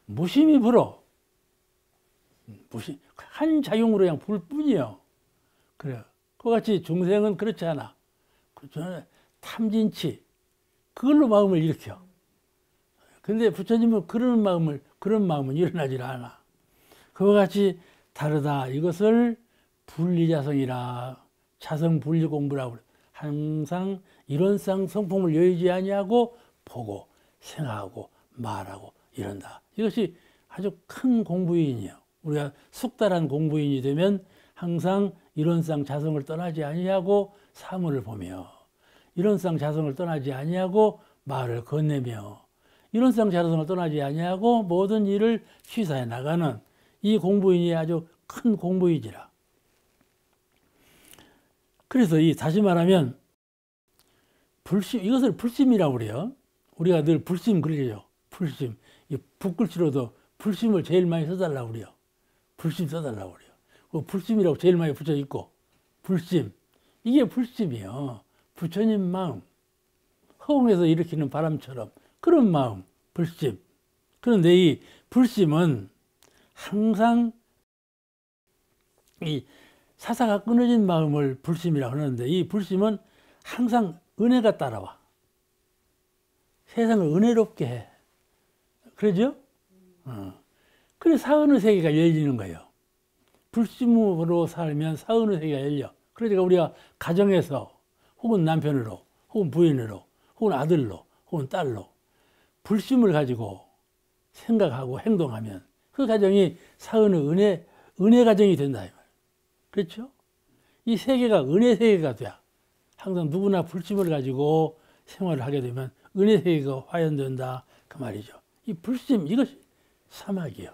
무심히 불어. 한 작용으로 그냥 불 뿐이에요. 그래요. 그와 같이 중생은 그렇지 않아. 저는 탐진치, 그걸로 마음을 일으켜. 근데 부처님은 그런 마음은 일어나질 않아. 그와 같이 다르다. 이것을 분리자성이라, 자성분리공부라고 그래. 항상 이론상 성품을 여의지 아니하고 보고 생각하고 말하고 이런다. 이것이 아주 큰 공부인이에요. 우리가 숙달한 공부인이 되면 항상 이론상 자성을 떠나지 아니하고 사물을 보며, 이론상 자성을 떠나지 아니하고 말을 건네며, 이론상 자성을 떠나지 아니하고 모든 일을 시사해 나가는 이 공부인이 아주 큰 공부이지라. 그래서 다시 말하면 불심, 이것을 불심이라고 그래요. 우리가 늘 불심 그러죠. 불심. 이 붓글씨로도 불심을 제일 많이 써달라고 그래요. 불심 써달라고 그래요. 그 불심이라고 제일 많이 붙여 있고, 불심. 이게 불심이에요. 부처님 마음. 허공에서 일으키는 바람처럼 그런 마음, 불심. 그런데 이 불심은 항상 이 사사가 끊어진 마음을 불심이라고 하는데, 이 불심은 항상 은혜가 따라와. 세상을 은혜롭게 해. 그러죠? 그래서 사은의 세계가 열리는 거예요. 불심으로 살면 사은의 세계가 열려. 그러니까 우리가 가정에서 혹은 남편으로 혹은 부인으로 혹은 아들로 혹은 딸로 불심을 가지고 생각하고 행동하면 그 가정이 사은의 은혜 가정이 된다 이 말이에요. 그렇죠? 이 세계가 은혜 세계가 돼야 항상 누구나 불심을 가지고 생활을 하게 되면 은혜 세계가 화연된다 그 말이죠. 이 불심 이것이 사막이요.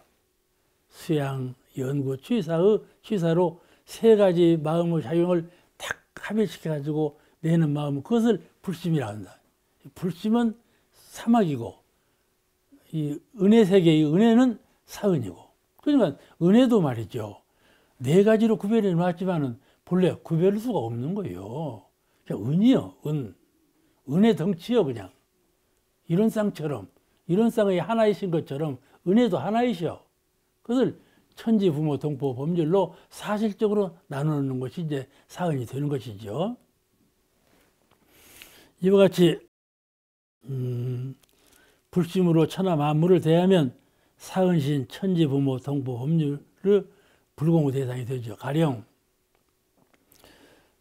수양, 연구, 취사로 세 가지 마음의 작용을 딱 합일시켜 가지고 내는 마음 그것을 불심이라 한다. 불심은 사막이고 이 은혜 세계의 은혜는 사은이고 그러니까 은혜도 말이죠. 네 가지로 구별해 놨지만은 본래 구별할 수가 없는 거예요. 그냥 은이요, 은. 은혜 덩치요, 그냥. 이런 쌍처럼, 이런 쌍의 하나이신 것처럼 은혜도 하나이셔. 그것을 천지, 부모, 동포, 법률로 사실적으로 나누는 것이 이제 사은이 되는 것이죠. 이와 같이, 불심으로 천하 만물을 대하면 사은신, 천지, 부모, 동포, 법률을 불공의 대상이 되죠. 가령,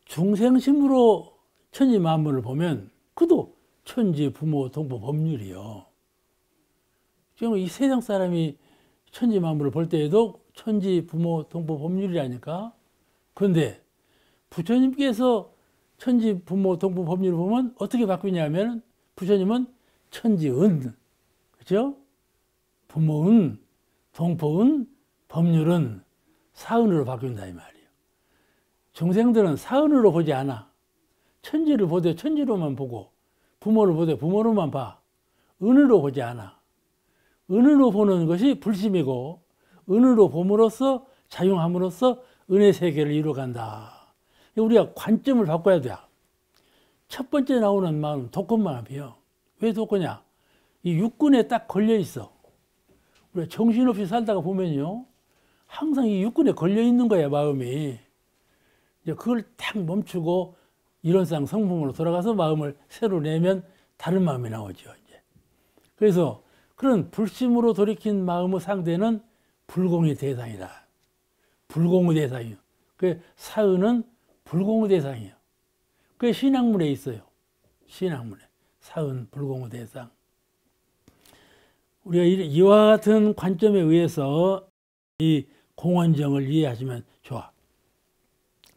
중생심으로 천지 만물을 보면 그도 천지, 부모, 동포, 법률이요. 지금 이 세상 사람이 천지 만물을 볼 때에도 천지, 부모, 동포, 법률이라니까. 그런데 부처님께서 천지, 부모, 동포, 법률을 보면 어떻게 바뀌냐면 부처님은 천지은, 그죠? 부모은, 동포은, 법률은 사은으로 바뀐다 이 말이에요. 중생들은 사은으로 보지 않아. 천지를 보되 천지로만 보고 부모를 보되 부모로만 봐. 은으로 보지 않아. 은으로 보는 것이 불심이고 은으로 봄으로써 작용함으로써 은혜 세계를 이루어간다. 우리가 관점을 바꿔야 돼. 첫 번째 나오는 마음 독한 마음이요. 왜 독하냐? 이 육군에 딱 걸려 있어. 우리가 정신없이 살다가 보면요. 항상 이 육군에 걸려 있는 거야, 마음이. 이제 그걸 딱 멈추고 이론상 성품으로 돌아가서 마음을 새로 내면 다른 마음이 나오죠, 이제. 그래서 그런 불심으로 돌이킨 마음의 상대는 불공의 대상이다. 불공의 대상이요. 그 사은은 불공의 대상이에요. 그게 신학문에 있어요. 신학문에. 사은, 불공의 대상. 우리가 이와 같은 관점에 의해서 이 공원정을 이해하시면 좋아.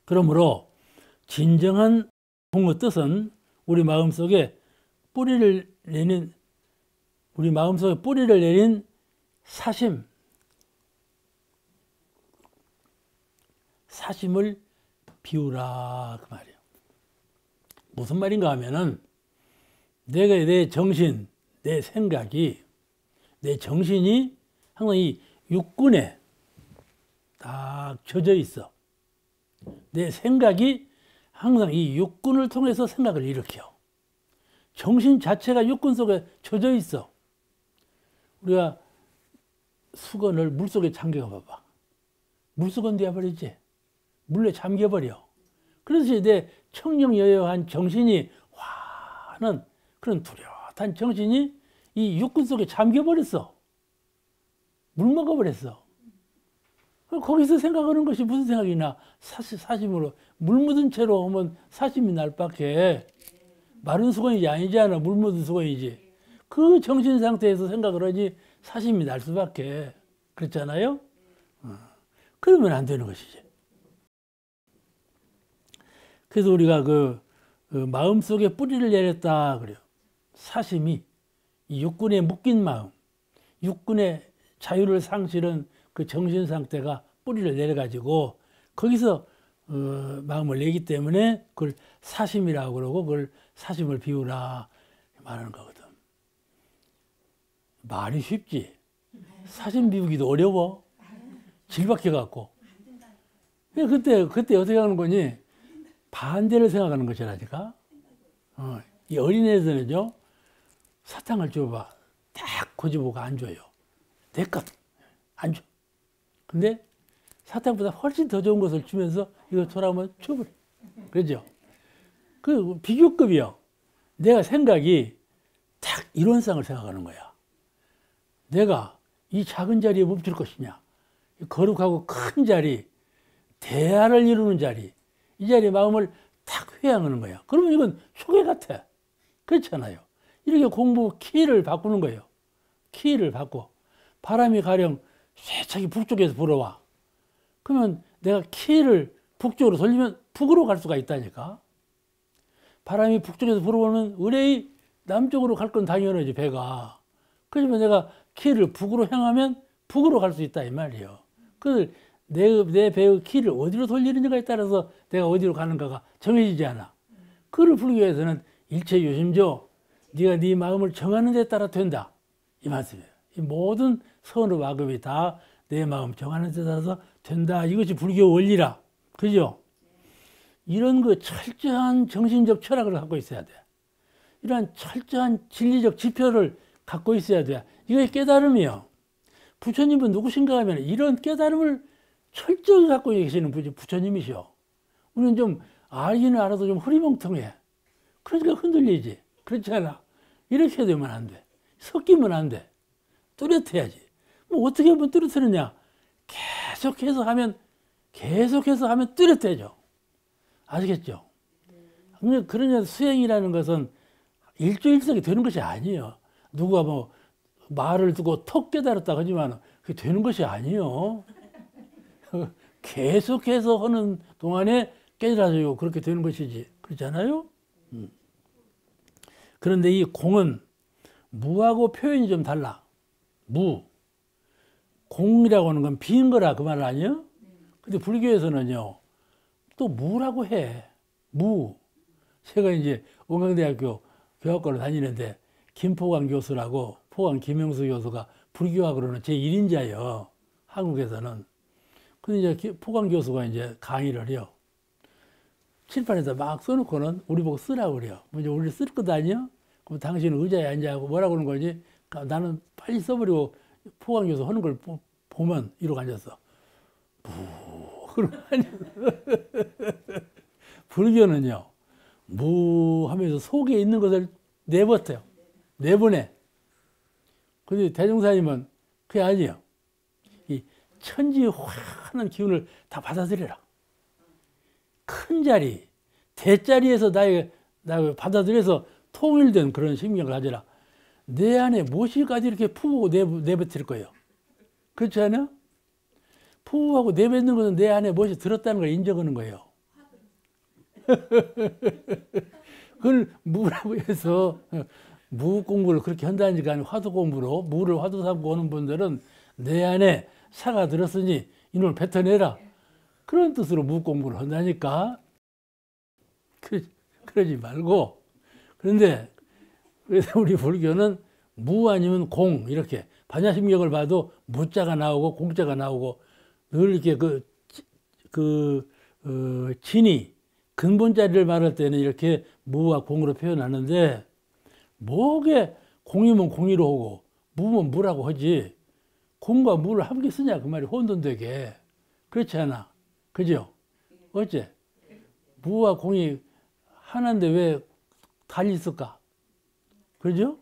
그러므로 진정한 공의 뜻은 우리 마음속에 뿌리를 내린 사심을 비우라 그 말이에요. 무슨 말인가 하면은 내 정신, 내 생각이, 내 정신이 항상 이 육군에 딱 젖어 있어. 내 생각이 항상 이 육군을 통해서 생각을 일으켜. 정신 자체가 육군 속에 젖어 있어. 우리가 수건을 물속에 잠겨 봐봐. 물수건 되어버리지. 물에 잠겨버려. 그래서 내 청정여여한 정신이 화는 그런 뚜렷한 정신이 이 육군 속에 잠겨버렸어. 물 먹어버렸어. 거기서 생각하는 것이 무슨 생각이나 사심으로 물 묻은 채로 하면 사심이 날 밖에 마른 수건이지 아니잖아. 물 묻은 수건이지. 그 정신 상태에서 생각을 하지 사심이 날 수밖에. 그렇잖아요. 그러면 안 되는 것이지. 그래서 우리가 그 마음속에 뿌리를 내렸다 그래요. 사심이 이 육군에 묶인 마음, 육군의 자유를 상실한 그 정신 상태가 뿌리를 내려가지고 거기서 마음을 내기 때문에 그걸 사심이라고 그러고 그걸 사심을 비우라 말하는 거거든. 말이 쉽지. 사심 비우기도 어려워. 질박해 갖고. 그때 어떻게 하는 거니? 반대를 생각하는 것이라니까. 이 어린애들은요, 사탕을 줘봐. 딱 고집하고 안 줘요. 내 것. 안 줘. 근데 사탕보다 훨씬 더 좋은 것을 주면서 이거 돌아오면 줘버려. 그죠? 그 비교급이요. 내가 생각이 딱 이론상을 생각하는 거야. 내가 이 작은 자리에 멈출 것이냐. 거룩하고 큰 자리, 대화를 이루는 자리, 이 자리에 마음을 탁 회양하는 거야. 그러면 이건 초계 같아. 그렇잖아요. 이렇게 공부 키를 바꾸는 거예요. 키를 바꿔. 바람이 가령 쇠차게 북쪽에서 불어와. 그러면 내가 키를 북쪽으로 돌리면 북으로 갈 수가 있다니까. 바람이 북쪽에서 불어오면 의뢰의 남쪽으로 갈 건 당연하지, 배가. 그러면 내가 키를 북으로 향하면 북으로 갈 수 있다, 이 말이에요. 그 내 배의 키를 어디로 돌리느냐에 따라서 내가 어디로 가는가가 정해지지 않아. 그를 불교에서는 일체 요심조, 네가 네 마음을 정하는 데 따라 된다, 이 말씀이에요. 이 모든 선업 악업이 다 내 마음 정하는 데 따라서 된다. 이것이 불교 원리라. 그죠? 이런 그 철저한 정신적 철학을 갖고 있어야 돼. 이러한 철저한 진리적 지표를 갖고 있어야 돼. 이게 깨달음이요. 부처님은 누구신가 하면 이런 깨달음을 철저히 갖고 계시는 부처님이시오. 우리는 좀 알기는 알아도 좀 흐리멍텅해. 그러니까 흔들리지. 그렇지 않아? 이렇게 되면 안 돼. 섞이면 안 돼. 뚜렷해야지. 뭐 어떻게 하면 뚜렷하느냐? 계속해서 하면 뚜렷해져. 아시겠죠? 그러냐, 수행이라는 것은 일조일석이 되는 것이 아니에요. 누가 뭐 말을 두고 턱 깨달았다 하지만 그게 되는 것이 아니에요. 계속해서 하는 동안에 깨달아지고 그렇게 되는 것이지. 그렇잖아요? 그런데 이 공은 무하고 표현이 좀 달라. 무. 공이라고 하는 건 빈 거라 그 말 아니에요? 근데 불교에서는요, 또 무라고 해. 무. 제가 이제 원광대학교 교학과를 다니는데 김포광 교수라고 포광 김영수 교수가 불교학으로는 제1인자예요. 한국에서는. 근데 이제 포광 교수가 이제 강의를 해요. 칠판에다 막 써놓고는 우리 보고 쓰라고 그래요. 먼저 우리 쓸 것 아니야? 그럼 당신은 의자에 앉아고 뭐라고 그러는 거지? 나는 빨리 써버리고 포광 교수 하는 걸 보면 이러고 앉았어. 그러고 앉았어. 불교는요, 무 하면서 속에 있는 것을 내버려요. 내보내. 근데 대종사님은 그게 아니에요. 이 천지 환한 기운을 다 받아들여라. 큰 자리, 대자리에서 나의 받아들여서 통일된 그런 심경을 가져라. 내 안에 무엇이까지 이렇게 푸고 내뱉을 거예요. 그렇지 않아요? 푸하고 내뱉는 것은 내 안에 무엇이 들었다는 걸 인정하는 거예요. 그걸 무라고 해서 무 공부를 그렇게 한다니까 화두 공부로 무를 화두 삼고 오는 분들은 내 안에 사가 들었으니 이놈을 뱉어내라. 그런 뜻으로 무 공부를 한다니까. 그러지 말고. 그런데 그래서 우리 불교는 무 아니면 공 이렇게 반야심경을 봐도 무자가 나오고 공자가 나오고 늘 이렇게 진이 근본 자리를 말할 때는 이렇게 무와 공으로 표현하는데 뭐게 공이면 공이로 하고 무면 무라고 하지 공과 무를 함께 쓰냐 그 말이 혼돈되게. 그렇지 않아. 그죠? 어째? 무와 공이 하나인데 왜 달리 있을까? 그죠?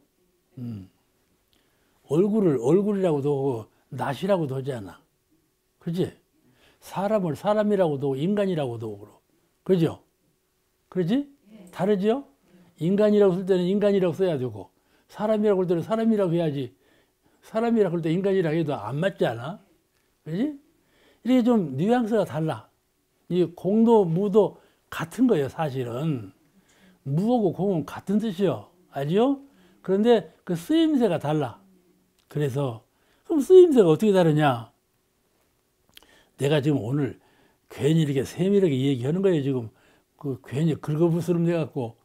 얼굴이라고도 하고 낫이라고도 하지 않아. 그지? 사람을 사람이라고도 하고 인간이라고도 하고 그죠? 그러지? 다르죠? 인간이라고 쓸 때는 인간이라고 써야 되고 사람이라고 할 때는 사람이라고 해야지. 사람이라고 할 때 인간이라고 해도 안 맞지 않아? 그지? 이렇게 좀 뉘앙스가 달라. 이 공도 무도 같은 거예요, 사실은. 무하고 공은 같은 뜻이요. 알죠? 그런데 그 쓰임새가 달라. 그래서 그럼 쓰임새가 어떻게 다르냐? 내가 지금 오늘 괜히 이렇게 세밀하게 얘기하는 거예요, 지금. 괜히 긁어부스럼 내갖고.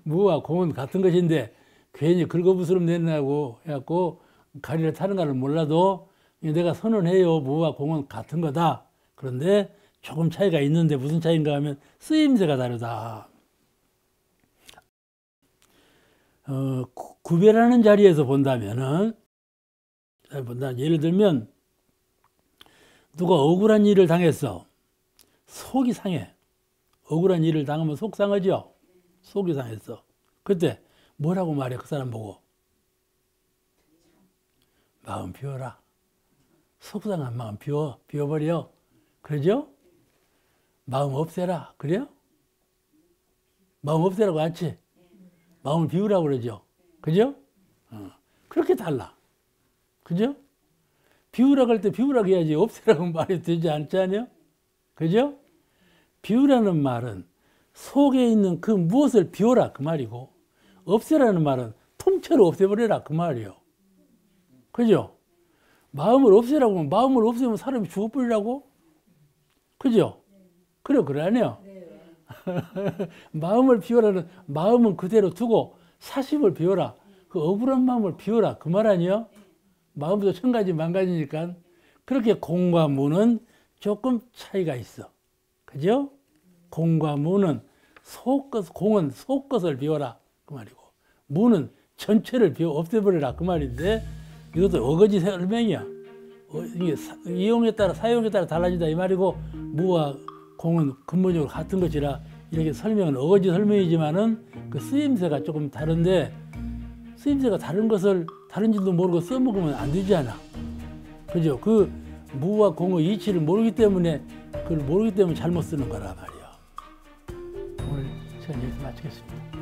무와 공은 같은 것인데 괜히 긁어부스럼 내냐고 해갖고 가리를 타는 거는 몰라도 내가 선언해요. 무와 공은 같은 거다. 그런데 조금 차이가 있는데 무슨 차이인가 하면 쓰임새가 다르다. 구별하는 자리에서 본다면은, 예를 들면 누가 억울한 일을 당했어. 속이 상해. 억울한 일을 당하면 속 상하죠. 속이 상했어. 그때 뭐라고 말해? 그 사람 보고 마음 비워라. 속상한 마음 비워버려. 그러죠? 마음 없애라. 그래요? 마음 없애라고 하지? 마음을 비우라고 그러죠. 그죠? 그렇게 달라. 그죠? 비우라고 할 때 비우라고 해야지 없애라고 말이 되지 않잖아요? 그죠? 비우라는 말은 속에 있는 그 무엇을 비워라 그 말이고, 없애라는 말은 통째로 없애버려라 그 말이요. 그죠? 마음을 없애라고 하면 마음을 없애면 사람이 죽어버리라고? 그죠? 그러네요. 마음을 비워라는 마음은 그대로 두고 사심을 비워라. 그 억울한 마음을 비워라. 그 말 아니에요? 마음도 천가지 만가지니까. 그렇게 공과 무는 조금 차이가 있어. 그죠? 공과 무는 공은 속것을 비워라. 그 말이고. 무는 전체를 비워 없애버려라. 그 말인데 이것도 어거지 설명이야. 이게 이용에 따라 사용에 따라 달라진다 이 말이고, 무와 공은 근본적으로 같은 것이라 이렇게 설명은 어거지 설명이지만은 그 쓰임새가 조금 다른데, 쓰임새가 다른 것을 다른 줄도 모르고 써먹으면 안 되잖아. 그죠? 그 무와 공의 이치를 모르기 때문에 그걸 모르기 때문에 잘못 쓰는 거라 말이야. 오늘 시간 여기서 마치겠습니다.